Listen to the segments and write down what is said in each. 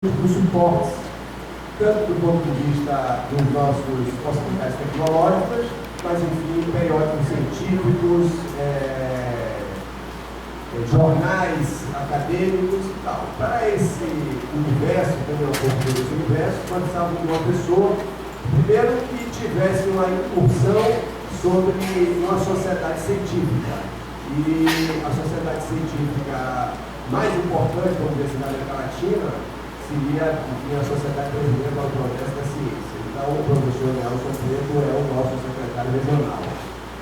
dos suportes, tanto do ponto de vista dos nossos possibilidades tecnológicas, mas enfim, periódicos científicos, jornais acadêmicos e tal. Para esse universo, como eu oportunidade desse universo, nós precisávamos de uma pessoa, primeiro, que tivesse uma incursão sobre uma sociedade científica. E a sociedade científica mais importante, vamos dizer assim, da América Latina, seria a Sociedade Brasileira para o Progresso da Ciência. Então, o professor Nelson Preto é o nosso secretário regional.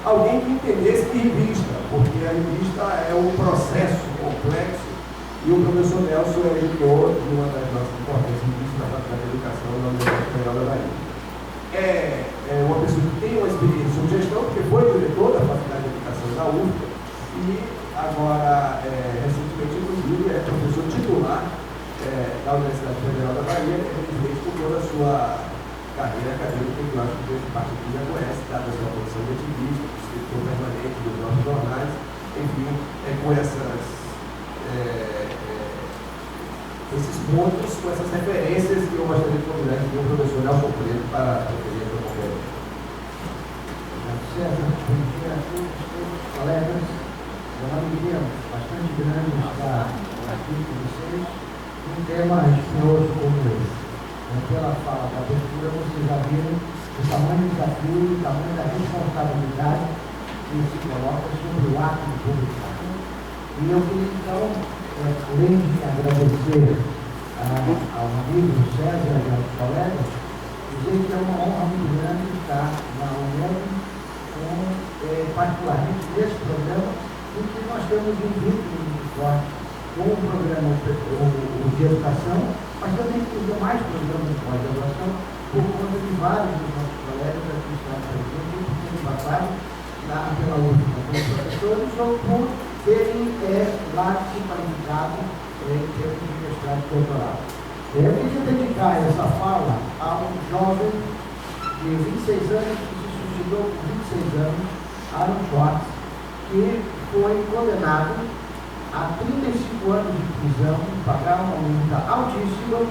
Alguém que entendesse de revista, porque a revista é um processo complexo e o professor Nelson é editor de uma das nossas importantes revistas da Faculdade de Educação da Universidade Federal da Bahia. É uma pessoa que tem uma experiência sobre gestão, porque foi diretor da Faculdade de Educação da UFBA e agora, recentemente, inclusive, é professor titular da Universidade Federal da Bahia, evidentemente com toda a sua carreira acadêmica, que eu acho que grande parte aqui já conhece, dada a sua posição de ativista, de escritor permanente dos nossos jornais, enfim, com esses pontos, com essas referências que eu gostaria de convidar aqui o professor Nelson Preto para referir a sua conferência. César, bom dia a todos os colegas. É uma alegria bastante grande estar aqui com vocês. Um tema espinhoso como esse. Pela fala da abertura, vocês já viram o tamanho do desafio, o tamanho da responsabilidade que se coloca sobre o ato de publicar. E eu queria, então, além de agradecer ao amigo César e aos colegas, dizer que é uma honra muito grande estar na UNEB, particularmente nesse programa, em que nós temos um vínculo muito forte com o programa de educação, mas também com os demais programas de pós-graduação, por conta de vários dos nossos colegas que estão presentes, que têm passado pela UFBA como professores, ou por terem lá se qualificado em termos de mestrado e doutorado. Eu queria dedicar essa fala a um jovem de 26 anos, que se suicidou com 26 anos, Aaron Schwartz, que foi condenado a 35 anos de prisão, pagar uma multa altíssima,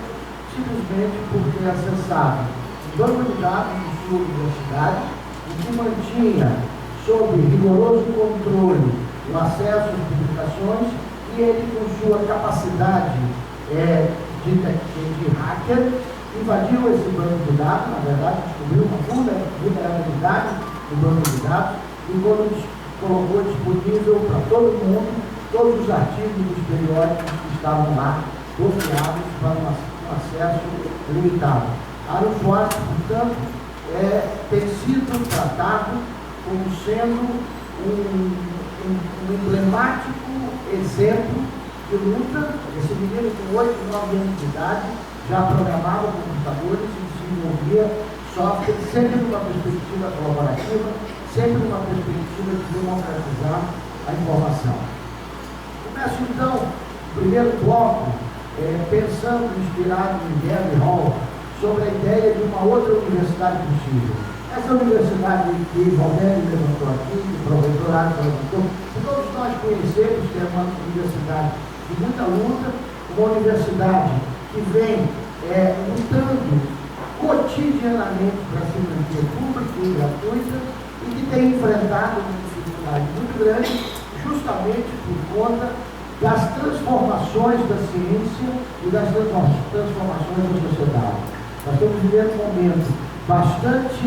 simplesmente por ter acessado um banco de dados de sua universidade, em que mantinha sob rigoroso controle o acesso às publicações, e ele, com sua capacidade de hacker, invadiu esse banco de dados, na verdade, descobriu uma vulnerabilidade no banco de dados, e quando colocou disponível para todo mundo todos os artigos dos periódicos que estavam lá, bloqueados para um acesso limitado. Aaron Schwartz, portanto, tem sido tratado como sendo um emblemático exemplo de luta. Esse menino com 8, 9 anos de idade já programava computadores e desenvolvia software, sempre numa perspectiva colaborativa, sempre numa perspectiva de democratizar a informação. Começo então o primeiro bloco pensando, inspirado em Gary Hall, sobre a ideia de uma outra universidade possível. Essa universidade que Valdério levantou aqui, que o professor Átila levantou, que todos nós conhecemos, que é uma universidade de muita luta, uma universidade que vem lutando cotidianamente para se manter pública e gratuita e que tem enfrentado uma dificuldade muito grande, justamente por conta das transformações da ciência e das transformações da sociedade. Nós estamos vivendo um momento bastante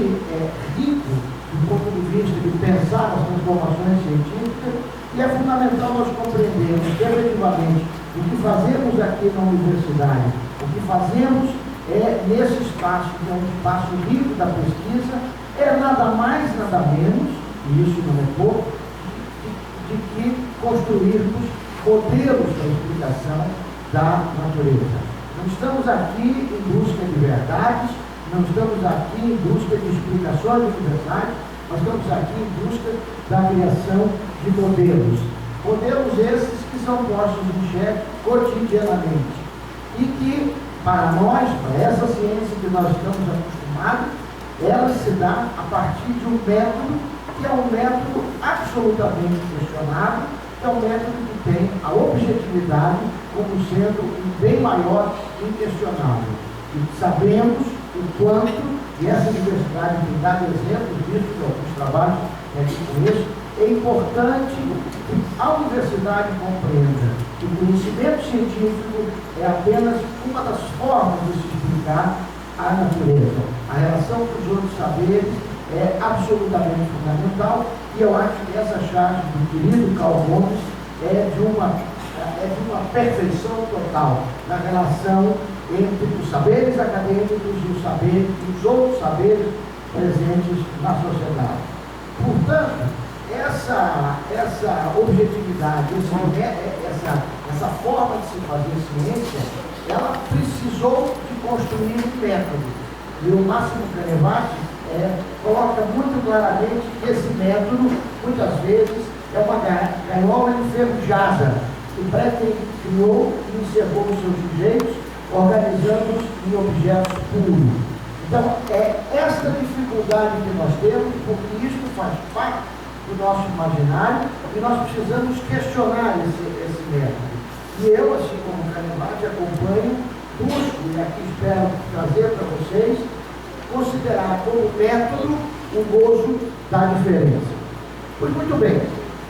rico do ponto de vista de pensar nas transformações científicas, e é fundamental nós compreendermos que, efetivamente, o que fazemos aqui na universidade, o que fazemos nesse espaço, que é um espaço rico da pesquisa, é nada mais, nada menos, e isso não é pouco, de que construirmos modelos da explicação da natureza. Não estamos aqui em busca de verdades, não estamos aqui em busca de explicações universais, nós estamos aqui em busca da criação de modelos. Modelos esses que são postos em xeque cotidianamente e que, para nós, para essa ciência que nós estamos acostumados, ela se dá a partir de um método que é um método absolutamente questionável, que é um método que tem a objetividade como sendo um bem maior inquestionável. E sabemos o quanto, e essa universidade tem dado exemplo disso, de alguns trabalhos que conheço, é importante que a universidade compreenda que o conhecimento científico é apenas uma das formas de se explicar a natureza. A relação com os outros saberes é absolutamente fundamental, e eu acho que essa charge do querido Carl Gomes é de uma perfeição total na relação entre os saberes acadêmicos e os outros saberes presentes na sociedade. Portanto, essa objetividade, essa forma de se fazer ciência, ela precisou de construir um método. E o Máximo Canevati coloca muito claramente que esse método, muitas vezes, é uma gaiola enferrujada, que Breton criou e encerrou os seus sujeitos, organizando-os em objetos puros. Então, é esta dificuldade que nós temos, porque isso faz parte do nosso imaginário, e nós precisamos questionar esse método. E eu, assim como Canevati, acompanho, busco, e aqui espero trazer para vocês, considerar como método o gozo da diferença. Pois muito bem,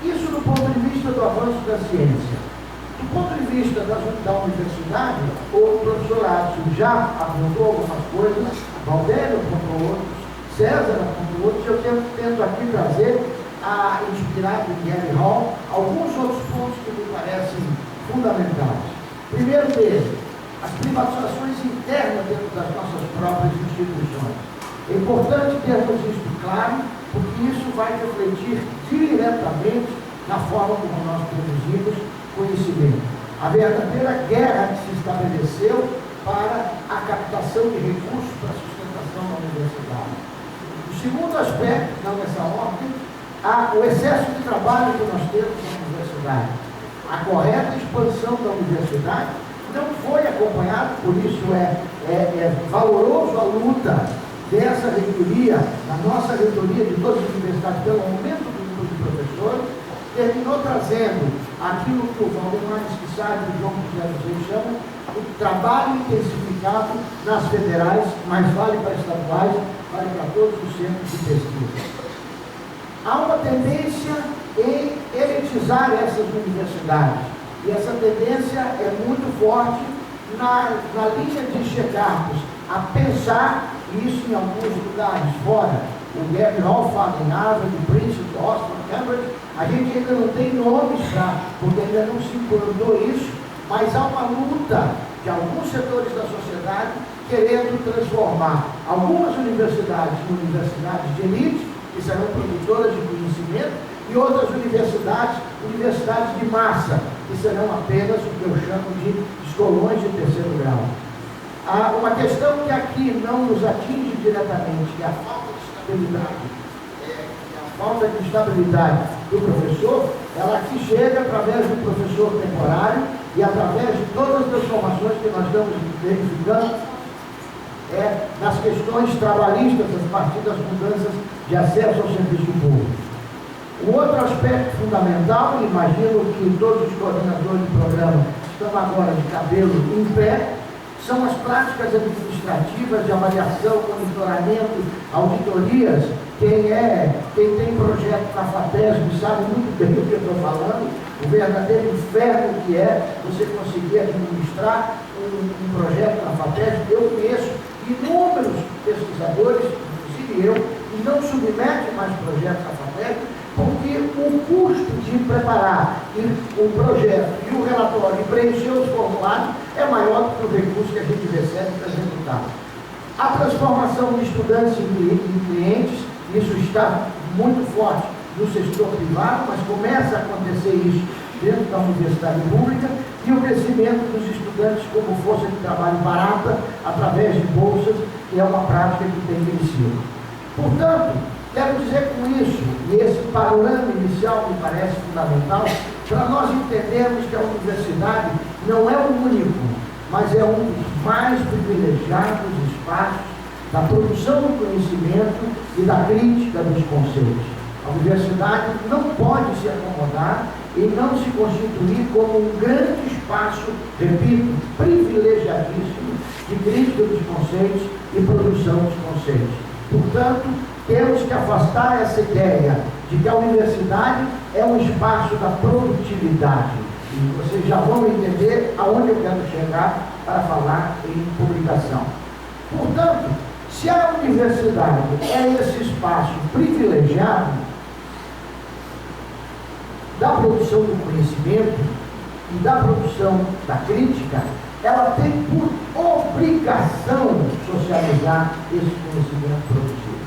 isso do ponto de vista do avanço da ciência. Do ponto de vista da universidade, o professor Adson já apontou algumas coisas, Valdério apontou outros, César apontou outros, eu tento aqui trazer, inspirado em Gary Hall, alguns outros pontos que me parecem fundamentais. Primeiro deles, as privatizações internas dentro das nossas próprias instituições. É importante termos isso claro, porque isso vai refletir diretamente na forma como nós produzimos conhecimento. A verdadeira guerra que se estabeleceu para a captação de recursos para a sustentação da universidade. O segundo aspecto, não nessa ordem, o excesso de trabalho que nós temos na universidade. A correta expansão da universidade não foi acompanhada, por isso é valoroso a luta dessa reitoria, da nossa reitoria de todas as universidades, pelo aumento do número de professores, terminou trazendo aquilo que o Valdemar Esquissari e o João José chamam o trabalho intensificado nas federais, mas vale para estaduais, vale para todos os centros de pesquisa. Há uma tendência em elitizar essas universidades, e essa tendência é muito forte na linha de chegarmos a pensar, isso em alguns lugares fora, o Gary Hall fala em Harvard, Princeton, Oxford, Cambridge, a gente ainda não tem nomes porque ainda não se implantou isso, mas há uma luta de alguns setores da sociedade querendo transformar algumas universidades em universidades de elite, que serão produtoras de conhecimento, e outras universidades de massa, que serão apenas o que eu chamo de escolões de terceiro grau. Há uma questão que aqui não nos atinge diretamente, que é a falta de estabilidade. A falta de estabilidade do professor, ela aqui chega através do professor temporário e através de todas as transformações que nós estamos verificando nas questões trabalhistas, a partir das mudanças de acesso ao serviço público. Um outro aspecto fundamental, e imagino que todos os coordenadores do programa estão agora de cabelo em pé, são as práticas administrativas de avaliação, monitoramento, auditorias. Quem tem projeto na FAPESB sabe muito bem do que eu estou falando, o verdadeiro inferno que é você conseguir administrar um projeto na FAPESB. Eu conheço inúmeros pesquisadores, inclusive eu, que não submetem mais projetos à FAPESB, porque o custo de preparar o projeto e o relatório e preencher os formulários é maior do que o recurso que a gente recebe para executar. A transformação de estudantes em clientes, isso está muito forte no setor privado, mas começa a acontecer isso dentro da universidade pública, e o crescimento dos estudantes como força de trabalho barata, através de bolsas, que é uma prática que tem crescido. Portanto, quero dizer com isso, e esse panorama inicial me parece fundamental, para nós entendermos que a universidade não é o único, mas é um dos mais privilegiados espaços da produção do conhecimento e da crítica dos conceitos. A universidade não pode se acomodar e não se constituir como um grande espaço, repito, privilegiadíssimo de crítica dos conceitos e produção dos conceitos. Portanto, temos que afastar essa ideia de que a universidade é um espaço da produtividade. E vocês já vão entender aonde eu quero chegar para falar em publicação. Portanto, se a universidade é esse espaço privilegiado da produção do conhecimento e da produção da crítica, ela tem por obrigação socializar esse conhecimento produzido.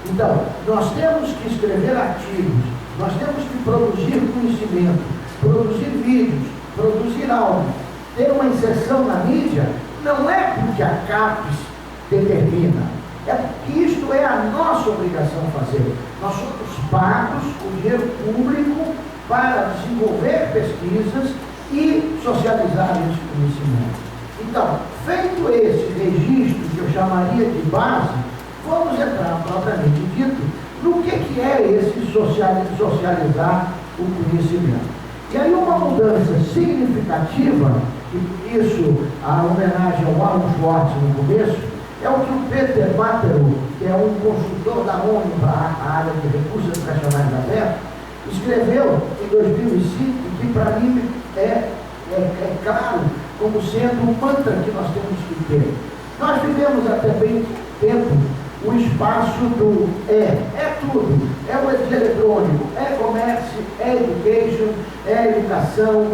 Então, nós temos que escrever artigos, nós temos que produzir conhecimento, produzir vídeos, produzir áudio, ter uma inserção na mídia, não é porque a CAPES determina, é porque isto é a nossa obrigação fazer. Nós somos pagos com dinheiro público para desenvolver pesquisas e socializar esse conhecimento. Então, feito esse registro que eu chamaria de base, vamos entrar propriamente dito no que é esse socializar o conhecimento. E aí uma mudança significativa, e isso, a homenagem ao Alan Schwartz no começo, é o que o Peter Matero, que é um consultor da ONU para a área de recursos educacionais abertos, escreveu em 2005, que para mim é claro como sendo um mantra que nós temos que ter. Nós vivemos até bem tempo o espaço do é tudo, é o eletrônico, é comércio, é education, é educação,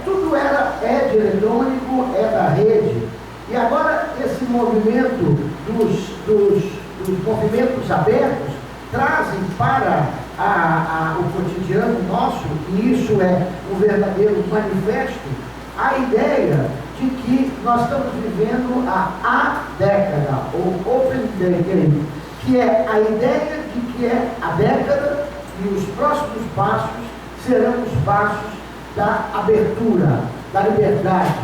tudo é de eletrônico, é da rede. E agora esse movimento dos movimentos abertos trazem para o cotidiano nosso, e isso é um verdadeiro manifesto, a ideia de que nós estamos vivendo a década, ou Open Decade, que é a ideia de que é a década e os próximos passos serão os passos da abertura, da liberdade,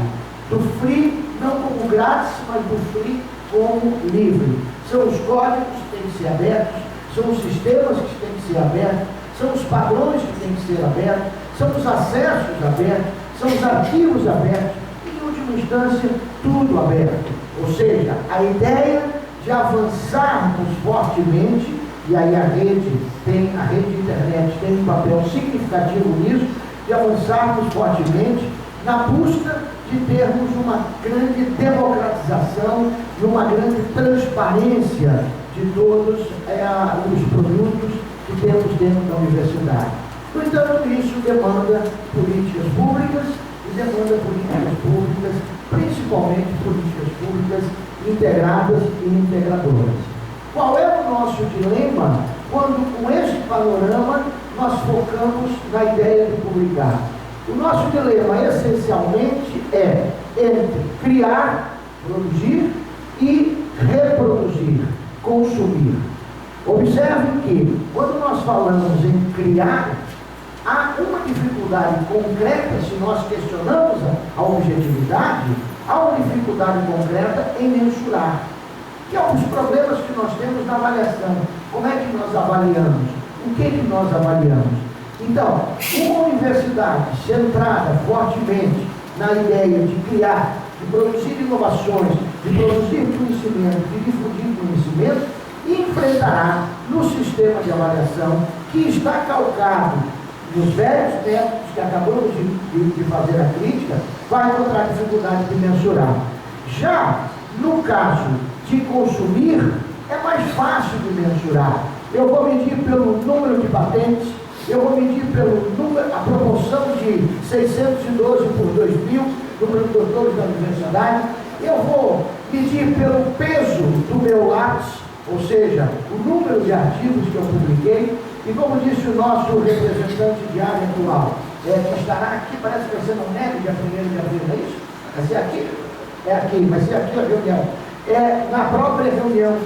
do free, não como grátis, mas do free como livre. São os códigos que têm que ser abertos, são os sistemas que têm que ser abertos, são os padrões que têm que ser abertos, são os acessos abertos, são os arquivos abertos, e em última instância, tudo aberto. Ou seja, a ideia de avançarmos fortemente, e aí a rede de internet tem um papel significativo nisso, de avançarmos fortemente na busca de termos uma grande democratização e uma grande transparência de todos os produtos que temos dentro da universidade. No entanto, isso demanda políticas públicas e demanda políticas públicas, principalmente políticas públicas integradas e integradoras. Qual é o nosso dilema quando, com esse panorama, nós focamos na ideia de publicar? O nosso dilema, essencialmente, é entre criar, produzir e reproduzir, consumir. Observe que, quando nós falamos em criar, há uma dificuldade concreta, se nós questionamos a objetividade, há uma dificuldade concreta em mensurar. Que é um dos problemas que nós temos na avaliação. Como é que nós avaliamos? O que nós avaliamos? Então, uma universidade centrada fortemente na ideia de criar, de produzir inovações, de produzir conhecimento, de difundir conhecimento, enfrentará no sistema de avaliação que está calcado nos velhos métodos que acabamos de fazer a crítica, vai encontrar dificuldade de mensurar. Já no caso de consumir, é mais fácil de mensurar. Eu vou medir pelo número de patentes, eu vou medir pelo número, a proporção de 612 por 2.000, número de doutores da universidade, eu vou medir pelo peso do meu lápis, ou seja, o número de artigos que eu publiquei, e como disse o nosso representante de área atual, que estará aqui, parece que vai ser no MEC, dia 1º de abril, não é isso? Vai ser aqui? É aqui, vai ser aqui a reunião. Na própria reunião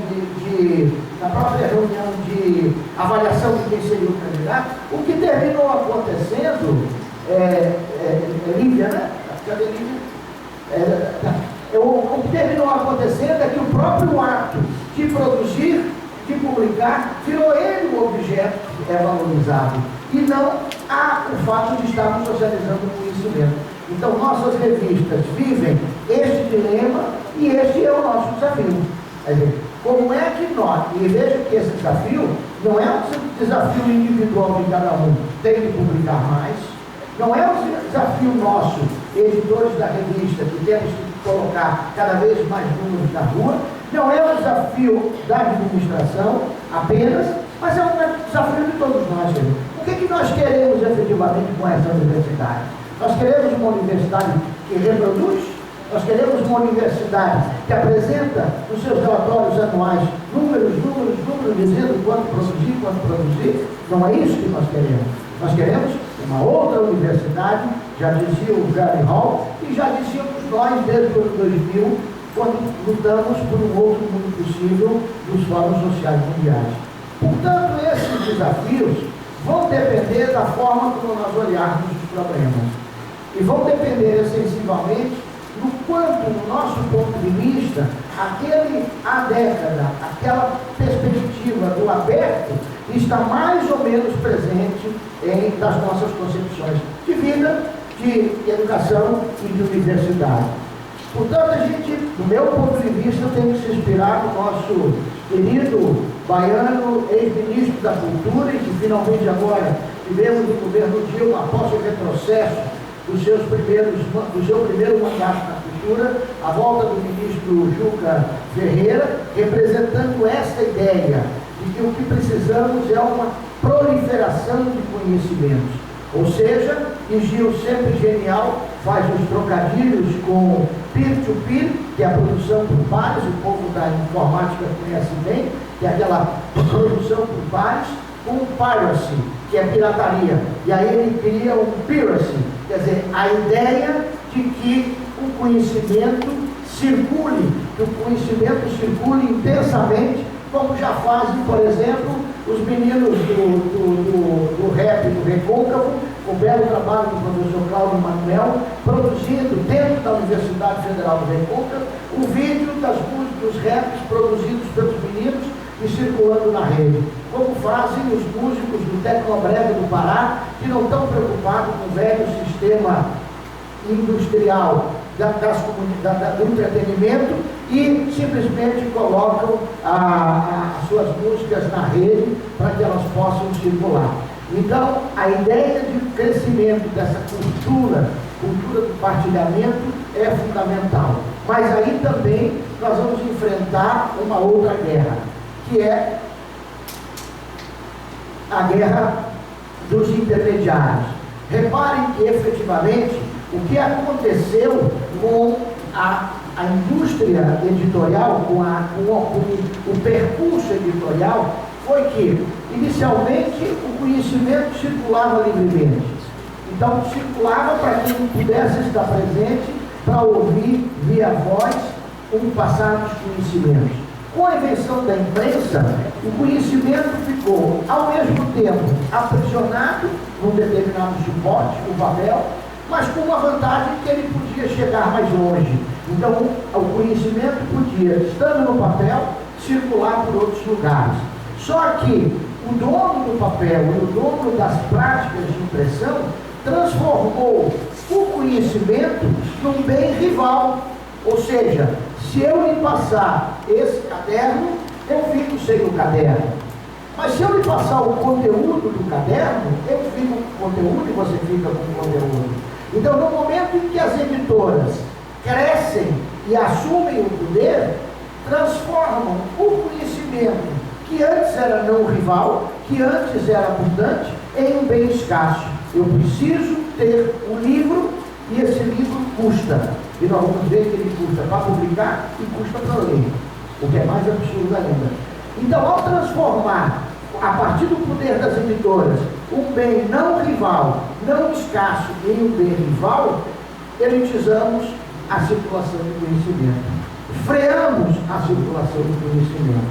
de avaliação de quem seria o candidato, o que terminou acontecendo, Lívia, né? Cadê Lívia? O que terminou acontecendo é que o próprio ato de produzir, de publicar, virou ele o objeto que é valorizado, e não o fato de estarmos socializando o conhecimento. Então, nossas revistas vivem este dilema e este é o nosso desafio. Quer dizer, como é que nós, e veja que esse desafio não é um desafio individual de cada um, tem que publicar mais, não é um desafio nosso, editores da revista, que temos que colocar cada vez mais números na rua, não é um desafio da administração apenas, mas é um desafio de todos nós. O que nós queremos efetivamente com essa universidade? Nós queremos uma universidade que reproduz, nós queremos uma universidade que apresenta nos seus relatórios anuais números, dizendo quanto produzir. Não é isso que nós queremos. Nós queremos uma outra universidade, já dizia o Gary Hall, e já dizíamos nós desde o ano 2000, quando lutamos por um outro mundo possível dos fóruns sociais mundiais. Portanto, esses desafios vão depender da forma como nós olharmos os problemas. E vão depender extensivamente do quanto, no nosso ponto de vista, a década, aquela perspectiva do aberto, está mais ou menos presente nas nossas concepções de vida, de educação e de universidade. Portanto, a gente, do meu ponto de vista, tem que se inspirar no nosso querido baiano, ex-ministro da Cultura, e que finalmente agora tivemos no governo Dilma, após o retrocesso do seu primeiro mandato na cultura, a volta do ministro Juca Ferreira, representando esta ideia de que o que precisamos é uma proliferação de conhecimentos. Ou seja, e Gil, sempre genial, faz os trocadilhos com peer-to-peer, que é a produção por pares, o povo da informática conhece bem, que é aquela produção por pares, com piracy, que é pirataria. E aí ele cria um piracy, quer dizer, a ideia de que o conhecimento circule, que o conhecimento circule intensamente, como já fazem, por exemplo, os meninos do rap do Recôncavo, com o belo trabalho do professor Cláudio Manuel, produzindo dentro da Universidade Federal do Recôncavo o vídeo dos raps produzidos pelos meninos e circulando na rede, como fazem os músicos do Tecnobrega do Pará, que não estão preocupados com o velho sistema industrial do entretenimento e simplesmente colocam as suas músicas na rede para que elas possam circular. Então, a ideia de crescimento dessa cultura do partilhamento é fundamental. Mas aí também nós vamos enfrentar uma outra guerra, que é a guerra dos intermediários. Reparem que, efetivamente, o que aconteceu com a indústria editorial, com o percurso editorial, foi que, inicialmente, o conhecimento circulava livremente. Então, circulava para quem pudesse estar presente, para ouvir via voz o passar dos conhecimentos. Com a invenção da imprensa, o conhecimento ficou, ao mesmo tempo, aprisionado num determinado suporte, o papel, mas com uma vantagem que ele podia chegar mais longe. Então, o conhecimento podia, estando no papel, circular por outros lugares. Só que o dono do papel e o dono das práticas de impressão transformou o conhecimento num bem rival. Ou seja, se eu lhe passar esse caderno, eu fico sem o caderno. Mas se eu lhe passar o conteúdo do caderno, eu fico com o conteúdo e você fica com o conteúdo. Então, no momento em que as editoras crescem e assumem o poder, transformam o conhecimento que antes era não rival, que antes era abundante, em um bem escasso. Eu preciso ter um livro e esse livro custa. E nós vamos ver que ele custa para publicar e custa para ler, o que é mais absurdo ainda. Então, ao transformar, a partir do poder das editoras, um bem não rival, não escasso, em um bem rival, elitizamos a circulação de conhecimento. Freamos a circulação de conhecimento.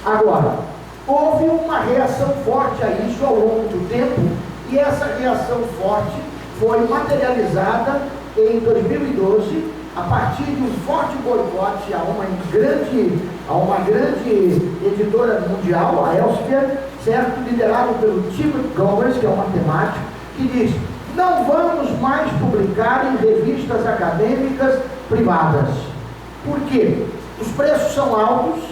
Agora, houve uma reação forte a isso ao longo do tempo, e essa reação forte foi materializada em 2012, a partir de um forte boicote a uma grande editora mundial, a Elsevier, certo? Liderado pelo Tim Gomez, que é um matemático, que diz: não vamos mais publicar em revistas acadêmicas privadas. Por quê? Os preços são altos,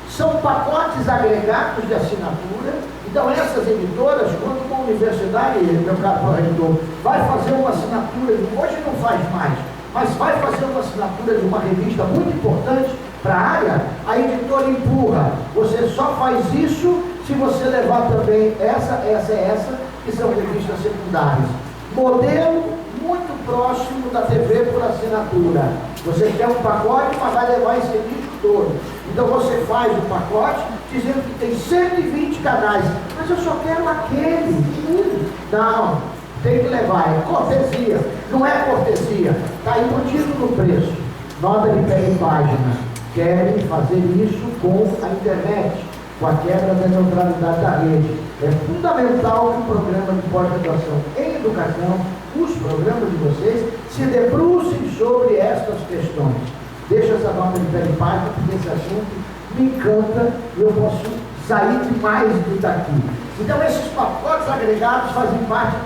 são pacotes agregados de assinatura. Então essas editoras, quando uma universidade, meu caro reitor, vai fazer uma assinatura, hoje não faz mais, mas vai fazer uma assinatura de uma revista muito importante para a área, a editora empurra: você só faz isso se você levar também essa, que são revistas secundárias. Modelo muito próximo da TV por assinatura. Você quer um pacote, mas vai levar esse disco todo. Então você faz o pacote dizendo que tem 120 canais, mas eu só quero aquele. Não, tem que levar, é cortesia. Não é cortesia, está embutido no preço. Nota de pé em página. Querem fazer isso com a internet, com a quebra da neutralidade da rede. É fundamental que o programa de pós-graduação em educação, os programas de vocês, se debrucem sobre estas questões. Deixa essa nota de pé em página, porque esse assunto me encanta e eu posso sair demais do daqui. Então esses pacotes agregados fazem parte,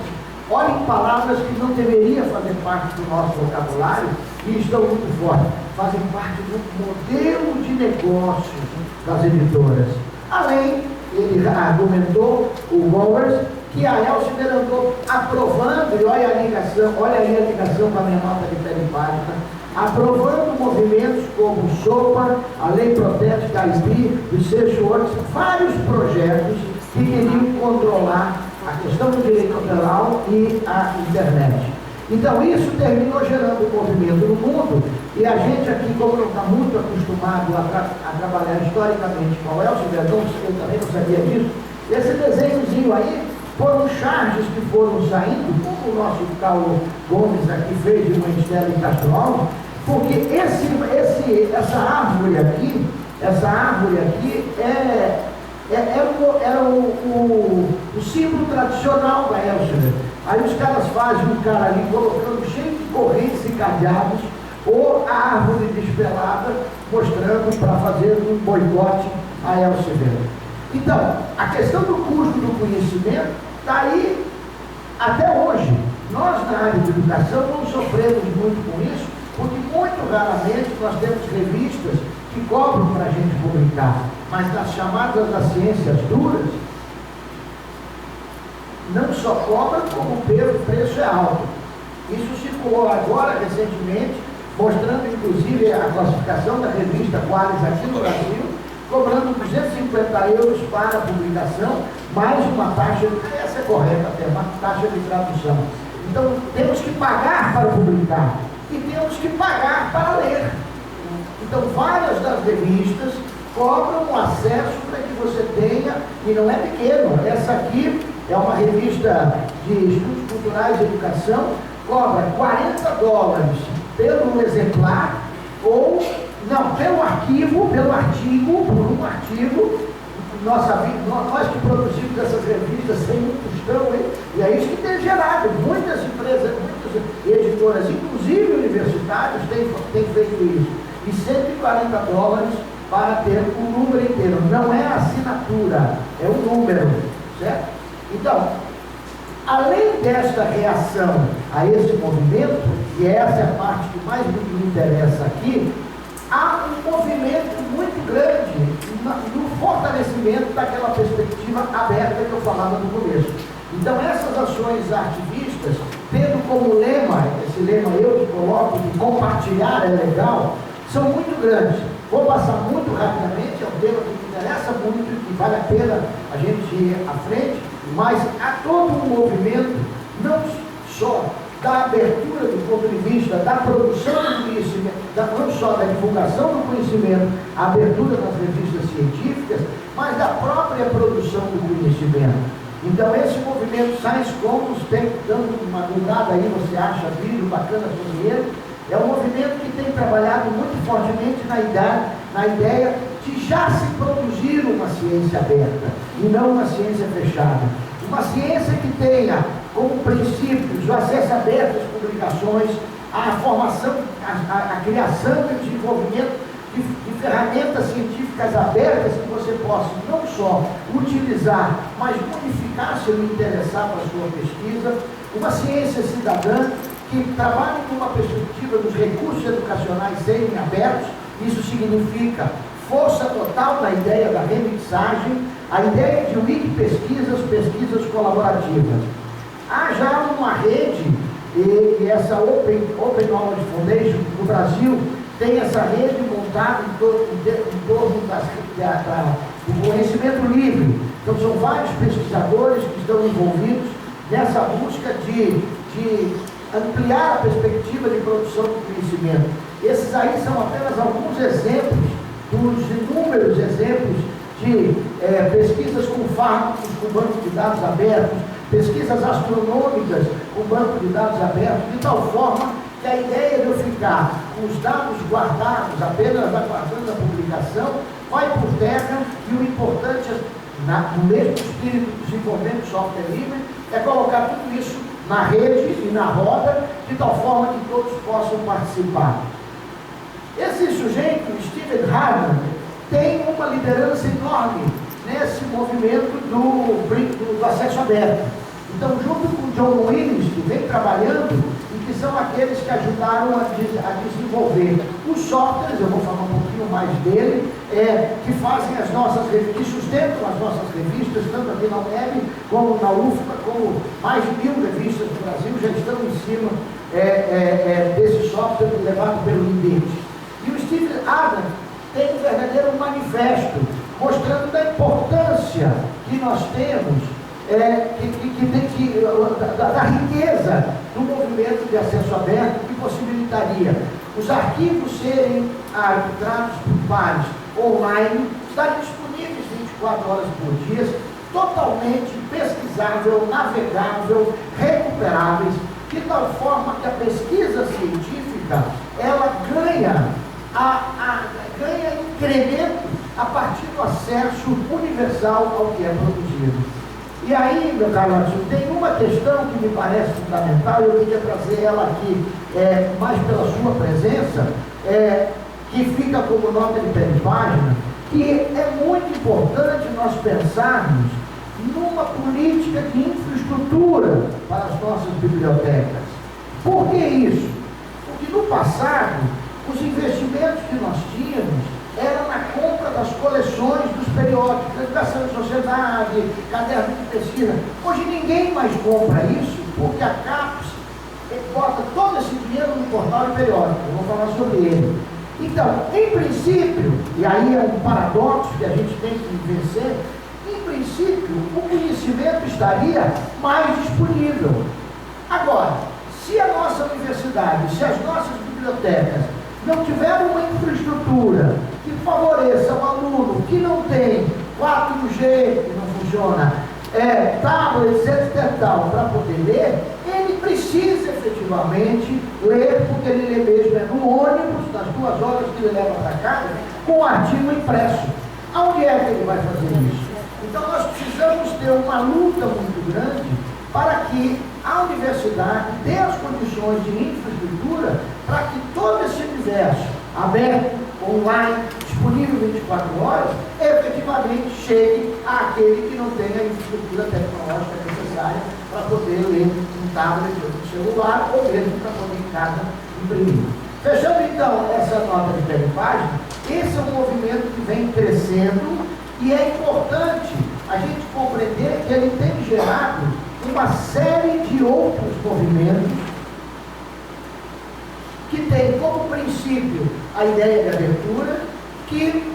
olhem palavras que não deveriam fazer parte do nosso vocabulário e estão muito fortes, fazem parte do modelo de negócios das editoras. Além, ele argumentou, o Bowers, que a Elsevier andou aprovando, e olha aí a ligação com a minha nota de pé de página, aprovando movimentos como o SOPA, a Lei Protege Caipi, o Seixotes, vários projetos que queriam controlar a questão do direito autoral e a internet. Então isso terminou gerando um movimento no mundo, e a gente aqui, como não está muito acostumado a trabalhar historicamente com o Elsevier, eu também não sabia disso, esse desenhozinho aí foram charges que foram saindo, como o nosso Paulo Gomes aqui fez de Manistela e Castro Alves, porque essa árvore aqui era o símbolo tradicional da Elsevier. Aí os caras fazem um cara ali colocando cheio de correntes e cadeados, ou a árvore despelada, mostrando para fazer um boicote a Elsevier. Então, a questão do custo do conhecimento está aí até hoje. Nós, na área de educação, não sofremos muito com isso, porque muito raramente nós temos revistas que cobram para a gente publicar, mas nas chamadas das ciências duras, não só cobra, como o preço é alto. Isso circulou agora, recentemente, mostrando inclusive a classificação da revista Qualis aqui no Brasil, cobrando 250 euros para a publicação, mais uma taxa, essa é correta até, uma taxa de tradução. Então, temos que pagar para publicar e temos que pagar para ler. Então, várias das revistas cobram um acesso para que você tenha, e não é pequeno, essa aqui é uma revista de estudos culturais e educação, cobra $40 pelo exemplar, ou, não, pelo artigo, por um artigo. Nós que produzimos essas revistas sem um tostão, e é isso que tem gerado. Muitas empresas, muitas editoras, inclusive universitários, têm feito isso. E $140 para ter o número inteiro. Não é a assinatura, é o número, certo? Então, além desta reação a esse movimento, e essa é a parte que mais me interessa aqui, há um movimento muito grande no fortalecimento daquela perspectiva aberta que eu falava no começo. Então, essas ações ativistas, tendo como lema, esse lema eu que coloco, de compartilhar é legal, são muito grandes. Vou passar muito rapidamente, é um tema que me interessa muito e vale a pena a gente ir à frente, mas há todo um movimento, não só da abertura do ponto de vista da produção do conhecimento, não só da divulgação do conhecimento, a abertura das revistas científicas, mas da própria produção do conhecimento. Então esse movimento Science Commons tem, dando uma mudada aí, você acha vídeo bacana sobre ele, é um movimento que tem trabalhado muito fortemente na ideia de já se produzir uma ciência aberta e não uma ciência fechada. Uma ciência que tenha como princípios o acesso aberto às publicações, a formação, a criação e o desenvolvimento de ferramentas científicas abertas que você possa não só utilizar, mas modificar se lhe interessar para a sua pesquisa, uma ciência cidadã que trabalhe com uma perspectiva dos recursos educacionais serem abertos. Isso significa força total na ideia da remixagem, a ideia de Wikipesquisas, pesquisas colaborativas. Há já uma rede, e essa Open Knowledge Foundation no Brasil tem essa rede montada em torno do conhecimento livre. Então são vários pesquisadores que estão envolvidos nessa busca de ampliar a perspectiva de produção de conhecimento. Esses aí são apenas alguns exemplos dos inúmeros exemplos de pesquisas com fármacos, com banco de dados abertos, pesquisas astronômicas com banco de dados abertos, de tal forma que a ideia de eu ficar com os dados guardados, apenas aguardando a publicação, vai por terra. E o importante, no mesmo espírito do desenvolvimento de software livre, é colocar tudo isso na rede e na roda, de tal forma que todos possam participar. Esse sujeito, Stephen Harman, tem uma liderança enorme nesse movimento do acesso aberto. Então, junto com John Willis, que vem trabalhando, e que são aqueles que ajudaram a desenvolver os softwares, eu vou falar um pouquinho mais dele, que fazem as nossas revistas, que sustentam as nossas revistas, tanto aqui na UNEB, como na UFPA, como mais de 1000 revistas no Brasil já estão em cima desse software levado pelo INDET. E o Steve Adam tem um verdadeiro manifesto mostrando da importância que nós temos, da riqueza do movimento de acesso aberto, que possibilitaria os arquivos serem arbitrados por pares online, estarem disponíveis 24 horas por dia, totalmente pesquisável, navegável, recuperáveis, de tal forma que a pesquisa científica ela ganha incremento a partir do acesso universal ao que é produzido. E aí, meu caro Anderson, tem uma questão que me parece fundamental, e eu queria trazer ela aqui, mais pela sua presença, que fica como nota de pé de página, que é muito importante nós pensarmos numa política de infraestrutura para as nossas bibliotecas. Por que isso? Porque no passado, os investimentos que nós tínhamos era na compra das coleções dos periódicos, Educação e Sociedade, caderno de pesquisa. Hoje ninguém mais compra isso, porque a CAPES bota todo esse dinheiro no portal de periódico. Eu vou falar sobre ele. Então, em princípio, e aí é um paradoxo que a gente tem que vencer, em princípio, o conhecimento estaria mais disponível. Agora, se a nossa universidade, se as nossas bibliotecas não tiverem uma infraestrutura que favoreça o aluno que não tem 4G, que não funciona, tablets, etc. para poder ler, ele precisa efetivamente ler, porque ele lê mesmo no ônibus, nas 2 horas que ele leva para casa, com o artigo impresso. Aonde é que ele vai fazer isso? Então nós precisamos ter uma luta muito grande para que a universidade dê as condições de infraestrutura para que todo esse universo aberto, online, disponível 24 horas, efetivamente chegue àquele que não tem a infraestrutura tecnológica necessária para poder ler um tablet ou um celular, ou mesmo para poder em casa imprimir. Fechando então essa nota de pé de página, esse é um movimento que vem crescendo e é importante a gente compreender que ele tem gerado uma série de outros movimentos que tem como princípio a ideia de abertura, que,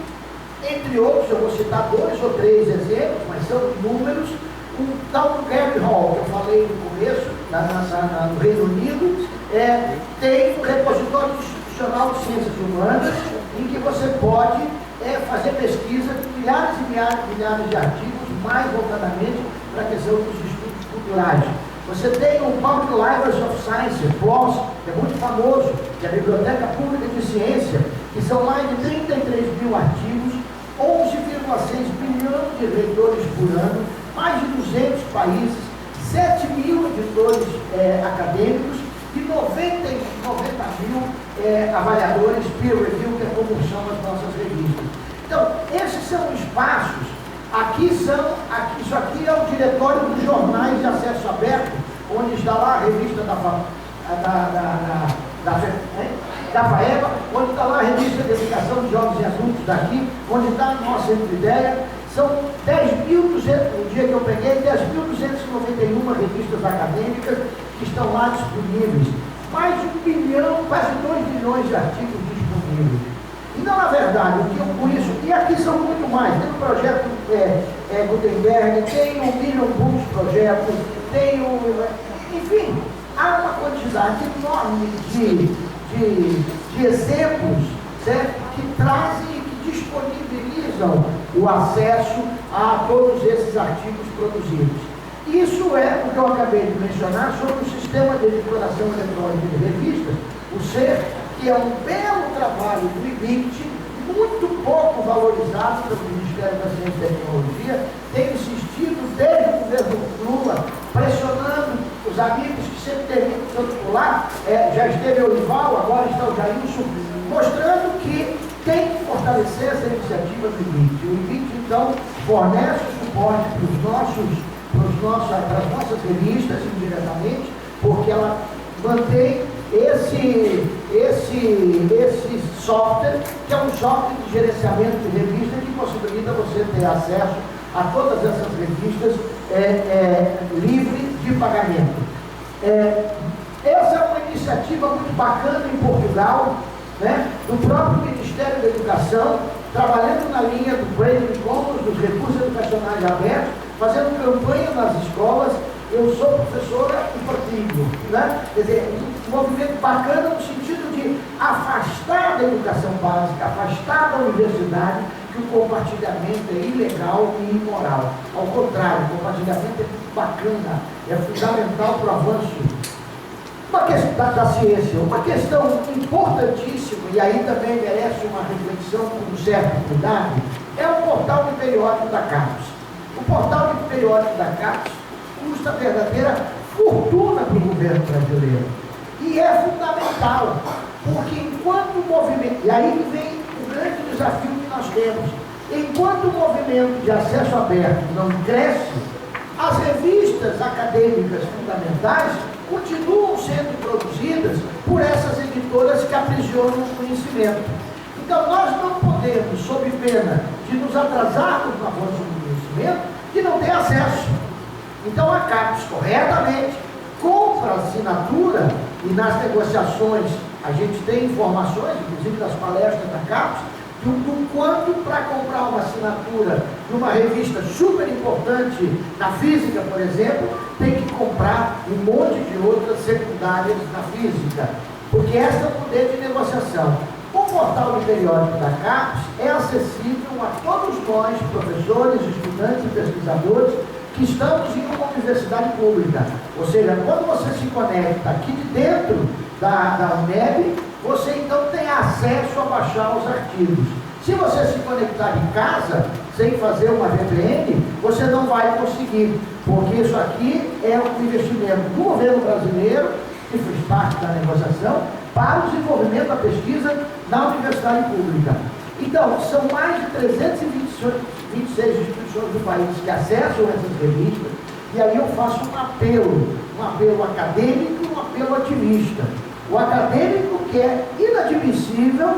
entre outros, eu vou citar 2 ou 3 exemplos, mas são números. O tal do Gary Hall, que eu falei no começo, no Reino Unido, tem um repositório institucional de ciências humanas, em que você pode fazer pesquisa de milhares e milhares de artigos, mais voltadamente para a questão dos estudos culturais. Você tem o Public Libraries of Science, PLOS, que é muito famoso, que é a Biblioteca Pública de Ciência, que são mais de 33 mil artigos, 11,6 bilhões de leitores por ano, mais de 200 países, 7 mil editores acadêmicos e 90 mil avaliadores peer review, que é como são as nossas revistas. Então, esses são espaços, isso aqui é o diretório dos jornais de acesso aberto, onde está lá a revista da FAEBA, onde está lá a revista de educação de jovens e adultos daqui, onde está a nossa ideia. São 10.200, no dia que eu peguei, 10.291 revistas acadêmicas que estão lá disponíveis. Mais de 1 milhão, quase 2 milhões de artigos disponíveis. Então, na verdade, o que eu com isso, e aqui são muito mais, tem o projeto Gutenberg, tem o Million Books projeto, tem o... Enfim, há uma quantidade enorme de exemplos, certo? Que trazem e que disponibilizam o acesso a todos esses artigos produzidos. Isso é o que eu acabei de mencionar sobre o Sistema de Editoração Eletrônica de Revistas, o SER, que é um belo trabalho do IBIT, muito pouco valorizado pelo Ministério da Ciência e Tecnologia, tem insistido desde o governo Lula, pressionando os amigos que sempre terminam tanto lá, já esteve o Olival, agora está o Jailson, mostrando que tem que fortalecer essa iniciativa do IBIT. O IBIT, então, fornece suporte para as nossas revistas, indiretamente, porque ela mantém esse software, que é um software de gerenciamento de revista que possibilita você ter acesso a todas essas revistas livre de pagamento. Essa é uma iniciativa muito bacana em Portugal, né, do próprio Ministério da Educação, trabalhando na linha do Creative Commons, dos recursos educacionais abertos, fazendo campanha nas escolas. Eu sou professora infantil, né? Quer dizer, um movimento bacana no sentido de afastar da educação básica, afastar da universidade, que o compartilhamento é ilegal e imoral. Ao contrário, o compartilhamento é muito bacana, é fundamental para o avanço da ciência. Uma questão importantíssima, e aí também merece uma reflexão com certo cuidado, é o portal de periódico da CAPES. O portal de periódico da CAPES custa verdadeira fortuna para o governo brasileiro. E é fundamental, porque enquanto o movimento, e aí vem o grande desafio que nós temos, enquanto o movimento de acesso aberto não cresce, as revistas acadêmicas fundamentais continuam sendo produzidas por essas editoras que aprisionam o conhecimento. Então nós não podemos, sob pena de nos atrasarmos no avanço do conhecimento, que não tem acesso. Então a CAPES, corretamente, compra assinatura, e nas negociações a gente tem informações, inclusive das palestras da CAPES, do quanto para comprar uma assinatura de uma revista super importante na física, por exemplo, tem que comprar um monte de outras secundárias na física, porque esse é o poder de negociação. O portal de periódico da CAPES é acessível a todos nós, professores, estudantes e pesquisadores, que estamos em uma universidade pública. Ou seja, quando você se conecta aqui de dentro da UNEB, você então tem acesso a baixar os artigos. Se você se conectar em casa, sem fazer uma VPN, você não vai conseguir, porque isso aqui é um investimento do governo brasileiro, que fez parte da negociação, para o desenvolvimento da pesquisa na universidade pública. Então, são mais de 326 instituições do país que acessam essas revistas, e aí eu faço um apelo acadêmico e um apelo ativista. O acadêmico que é inadmissível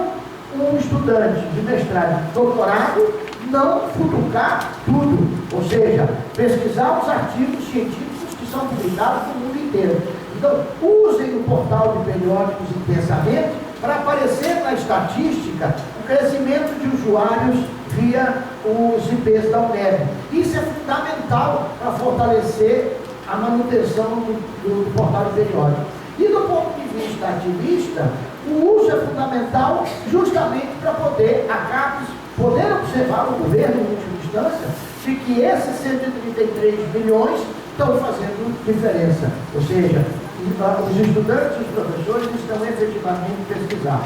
um estudante de mestrado e doutorado não futucar tudo, ou seja, pesquisar os artigos científicos que são publicados no mundo inteiro. Então, usem o portal de periódicos intensamente para aparecer na estatística o crescimento de usuários via os IPs da UNEB. Isso é fundamental para fortalecer a manutenção do portal de periódicos. E do ponto de vista ativista, o uso é fundamental justamente para poder a CAPES poder observar o governo, em última instância, de que esses 133 milhões estão fazendo diferença. Ou seja, os estudantes e os professores estão efetivamente pesquisando.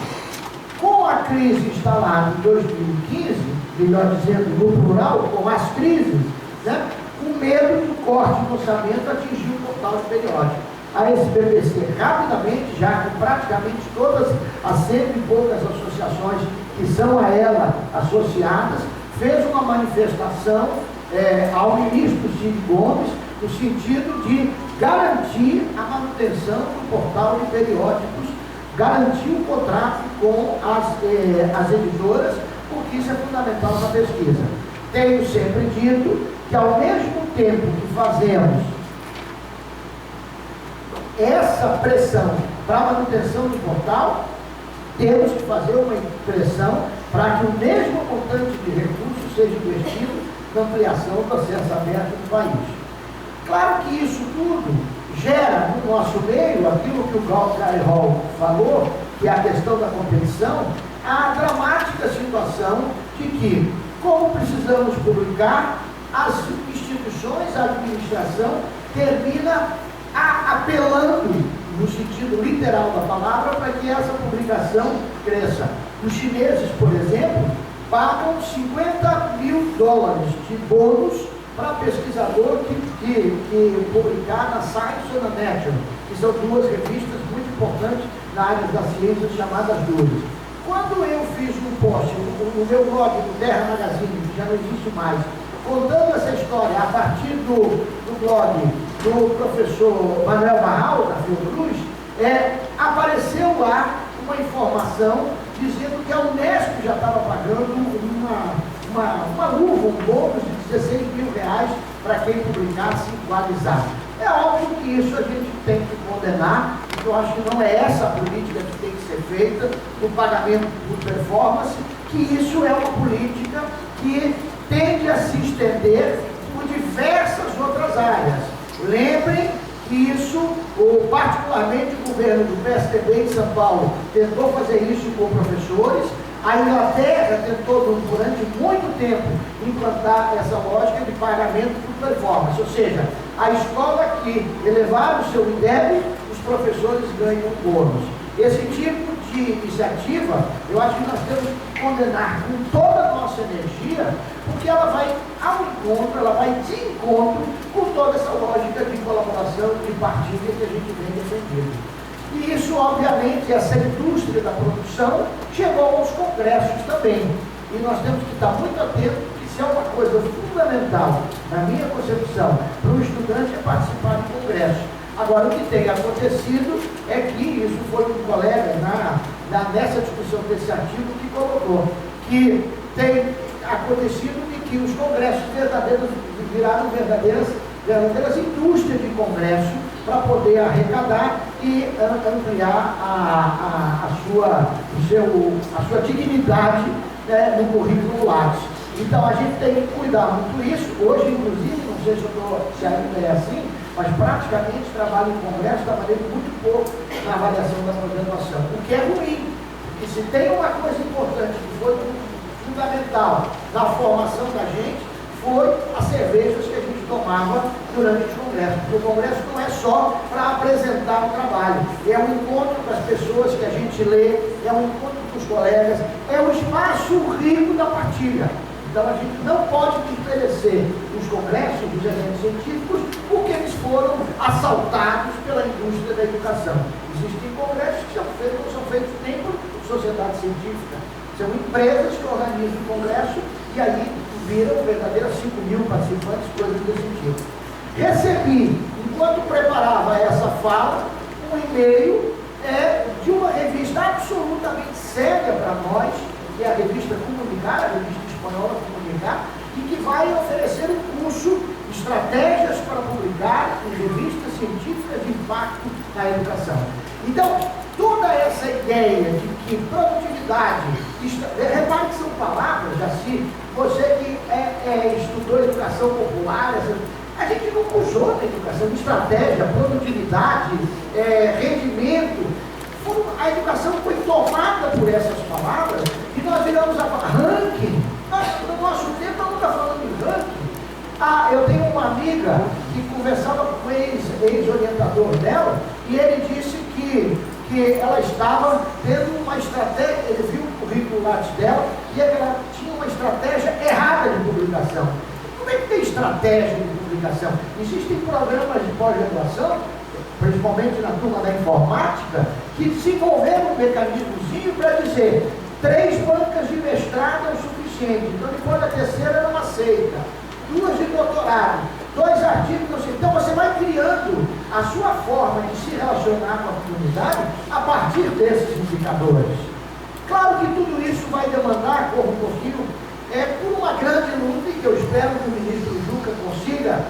Com a crise instalada em 2015, melhor dizendo, no plural, com as crises, né, o medo do corte do orçamento atingiu o portal de periódico. A SBPC rapidamente, já com praticamente todas as 100 e poucas associações que são a ela associadas, fez uma manifestação ao ministro Cid Gomes, no sentido de garantir a manutenção do portal de periódicos, garantir o contrato com as editoras, porque isso é fundamental na pesquisa. Tenho sempre dito que, ao mesmo tempo que fazemos essa pressão para a manutenção do portal, temos que fazer uma pressão para que o mesmo montante de recursos seja investido na ampliação do acesso aberto do país. Claro que isso tudo gera no nosso meio aquilo que o Gary Hall falou, que é a questão da competição, a dramática situação de que, como precisamos publicar, as instituições, a administração termina apelando, no sentido literal da palavra, para que essa publicação cresça. Os chineses, por exemplo, pagam $50 mil de bônus para pesquisador que publicar na Science ou na Nature, que são duas revistas muito importantes na área das ciências chamadas duas. Quando eu fiz um post no meu blog, no Terra Magazine, que já não existe mais, contando essa história a partir do blog do professor Manuel Barral, da Fiocruz, apareceu lá uma informação dizendo que a Unesco já estava pagando uma luva, um bônus de R$16 mil para quem publicasse igualizado. É óbvio que isso a gente tem que condenar, porque eu acho que não é essa a política que tem que ser feita, do pagamento por performance, que isso é uma política que tende a se estender por diversas outras áreas. Lembrem que isso, particularmente o governo do PSDB em São Paulo, tentou fazer isso com professores. A Inglaterra tentou, durante muito tempo, implantar essa lógica de pagamento por performance, ou seja, a escola que elevar o seu IDEB, os professores ganham um bônus. Esse tipo de iniciativa, eu acho que nós temos que condenar com toda a nossa energia, porque ela vai ao encontro, ela vai de encontro com toda essa lógica de colaboração, de partilha que a gente vem defendendo. E isso, obviamente, essa indústria da produção chegou aos congressos também. E nós temos que estar muito atentos, que se é uma coisa fundamental, na minha concepção, para o estudante é participar de congresso. Agora, o que tem acontecido é que isso foi um colega nessa discussão desse artigo que colocou, que tem acontecido de que os congressos verdadeiros viraram verdadeiras indústrias de congresso para poder arrecadar e ampliar a sua dignidade, né, no currículo Lattes. Então a gente tem que cuidar muito disso. Hoje, inclusive, não sei se ainda é assim, mas praticamente trabalho em congresso, trabalhei muito pouco na avaliação da pós-graduação, o que é ruim, porque se tem uma coisa importante que foi fundamental na formação da gente, foi as cervejas que a gente tomava durante o congresso, porque o congresso não é só para apresentar o trabalho, é um encontro com as pessoas que a gente lê, é um encontro com os colegas, é um espaço rico da partilha. Então a gente não pode desmerecer os congressos dos eventos científicos porque eles foram assaltados pela indústria da educação. Existem congressos que não são feitos nem por sociedade científica, são empresas que organizam o congresso e aí viram verdadeiras 5 mil participantes, coisas desse tipo. Recebi, enquanto preparava essa fala, um e-mail de uma revista absolutamente séria para nós, que é a revista Comunicar, a revista espanhola Comunicar, e que vai oferecer um curso, estratégias para publicar em revistas científicas de impacto na educação. Então, toda essa ideia de que produtividade, repare que são palavras, assim, você que estudou educação popular, a gente não usou na educação, estratégia, produtividade, rendimento. A educação foi tomada por essas palavras e nós viramos a ranking. No nosso tempo, não está falando de ranking. Eu tenho uma amiga que conversava com o ex-orientador dela e ele disse que ela estava tendo uma estratégia, ele viu o currículo Lattes dela e ela tinha uma estratégia errada de publicação. Como é que tem estratégia de publicação? Existem programas de pós-graduação, principalmente na turma da informática, que desenvolveram um mecanismozinho para dizer 3 bancas de mestrado é o suficiente. Então, depois da terceira não aceita. 2 de doutorado, 2 artigos, não sei. Então, você vai criando a sua forma de se relacionar com a comunidade a partir desses indicadores. Claro que tudo isso vai demandar, corra um pouquinho, por uma grande luta, e que eu espero que o ministro Juca consiga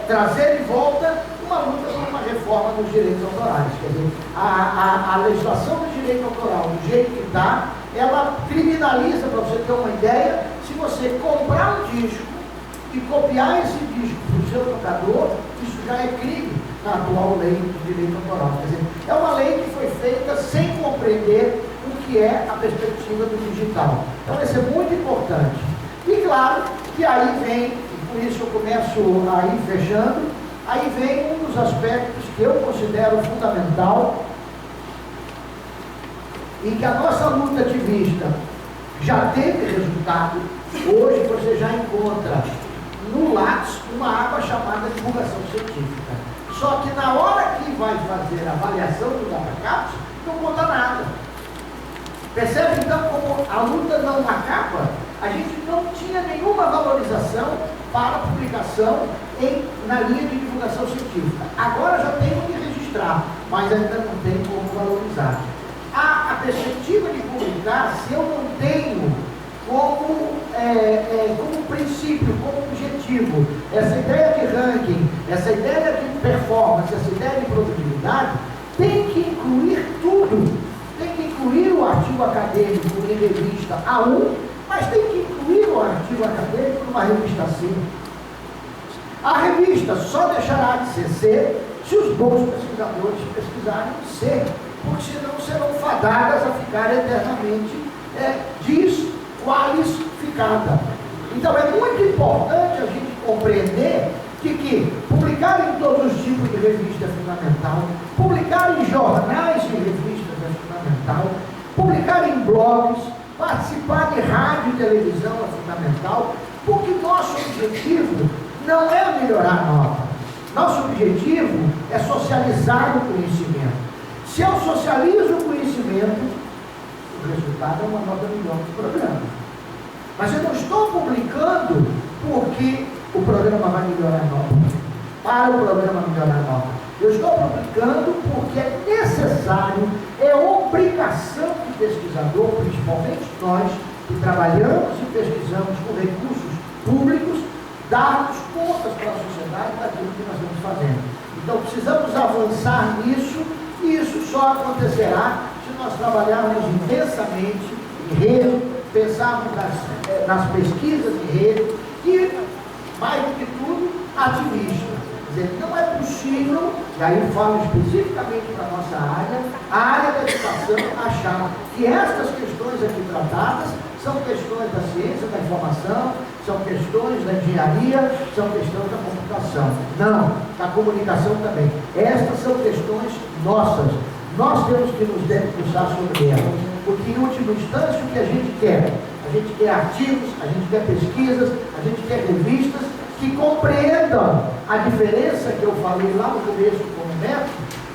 trazer de volta uma luta por uma reforma dos direitos autorais. Quer dizer, a legislação do direito autoral, do jeito que está, ela criminaliza, para você ter uma ideia, se você comprar um disco e copiar esse disco para o seu tocador, isso já é crime na atual lei do direito autoral. Quer dizer, é uma lei que foi feita sem compreender o que é a perspectiva do digital. Então, isso é muito importante. E claro que aí vem, e por isso eu começo a ir fechando, aí vem um dos aspectos que eu considero fundamental e que a nossa luta ativista já teve resultado. Hoje você já encontra no Lattes uma aba chamada divulgação científica. Só que na hora que vai fazer a avaliação do DataCaps, não conta nada. Percebe então como a luta não acaba? A gente não tinha nenhuma valorização para a publicação na linha de divulgação científica. Agora já tem que registrar, mas ainda não tem como valorizar. A perspectiva de publicar, se eu não tenho como princípio, como objetivo, essa ideia de ranking, essa ideia de performance, essa ideia de produtividade, tem que incluir tudo. Tem que incluir o artigo acadêmico em revista A1, mas tem que incluir o artigo acadêmico numa revista C. A revista só deixará de ser C se os bons pesquisadores pesquisarem C, porque senão serão fadadas a ficar eternamente desqualificada. Então é muito importante a gente compreender que publicar em todos os tipos de revista é fundamental, publicar em jornais e revistas é fundamental, publicar em blogs, participar de rádio e televisão é fundamental, porque nosso objetivo não é melhorar a nota. Nosso objetivo é socializar o conhecimento. Se eu socializo o conhecimento, o resultado é uma nota melhor do programa. Mas eu não estou publicando porque o programa vai melhorar a nota. Para o programa melhorar a nota. Eu estou publicando porque é necessário, é obrigação do pesquisador, principalmente nós que trabalhamos e pesquisamos com recursos públicos, darmos contas para a sociedade daquilo que nós estamos fazendo. Então precisamos avançar nisso, e isso só acontecerá se nós trabalharmos intensamente em rede, pensarmos nas pesquisas de rede e, mais do que tudo, ativista. Quer dizer, não é possível, e aí eu falo especificamente para a nossa área, a área da educação, achar que estas questões aqui tratadas são questões da ciência, da informação, são questões da engenharia, são questões da computação. Não, da comunicação também. Estas são questões nossas. Nós temos que nos debruçar sobre elas, porque em última instância o que a gente quer? A gente quer artigos, a gente quer pesquisas, a gente quer revistas que compreendam a diferença que eu falei lá no começo como método,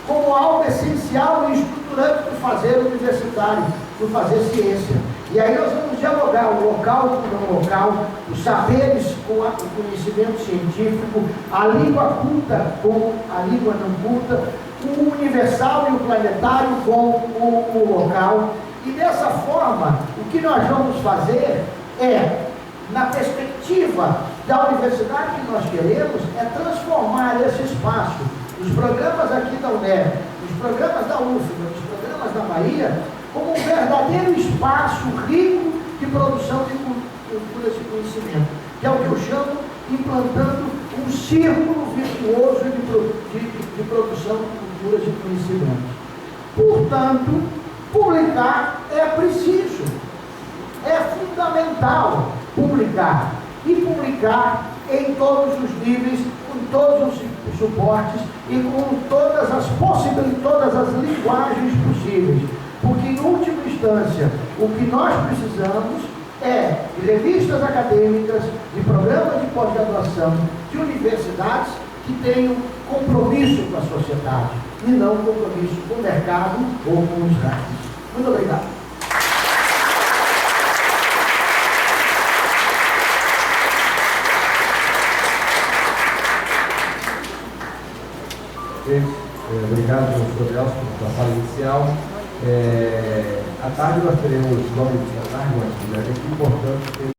como algo essencial e estruturante do fazer universitário, do fazer ciência. E aí nós vamos dialogar o local com o não local, os saberes com o conhecimento científico, a língua culta com a língua não culta, o universal e o planetário com o local. E dessa forma, o que nós vamos fazer é, na perspectiva da universidade que nós queremos, é transformar esse espaço, os programas aqui da UNEB, os programas da UFBA, os programas da Bahia, como um verdadeiro espaço rico de produção de culturas e conhecimento, que é o que eu chamo, implantando um círculo virtuoso de produção de culturas e conhecimentos. Portanto, publicar é preciso, é fundamental publicar, e publicar em todos os níveis, com todos os suportes e com todas as possibilidades, todas as linguagens possíveis, porque em última instância o que nós precisamos é de revistas acadêmicas, de programas de pós-graduação, de universidades que tenham compromisso com a sociedade e não compromisso com o mercado ou com os hackers. Muito obrigado. professor Nelson, na sala inicial. À tarde nós teremos, logo à tarde, uma atividade aqui, portanto,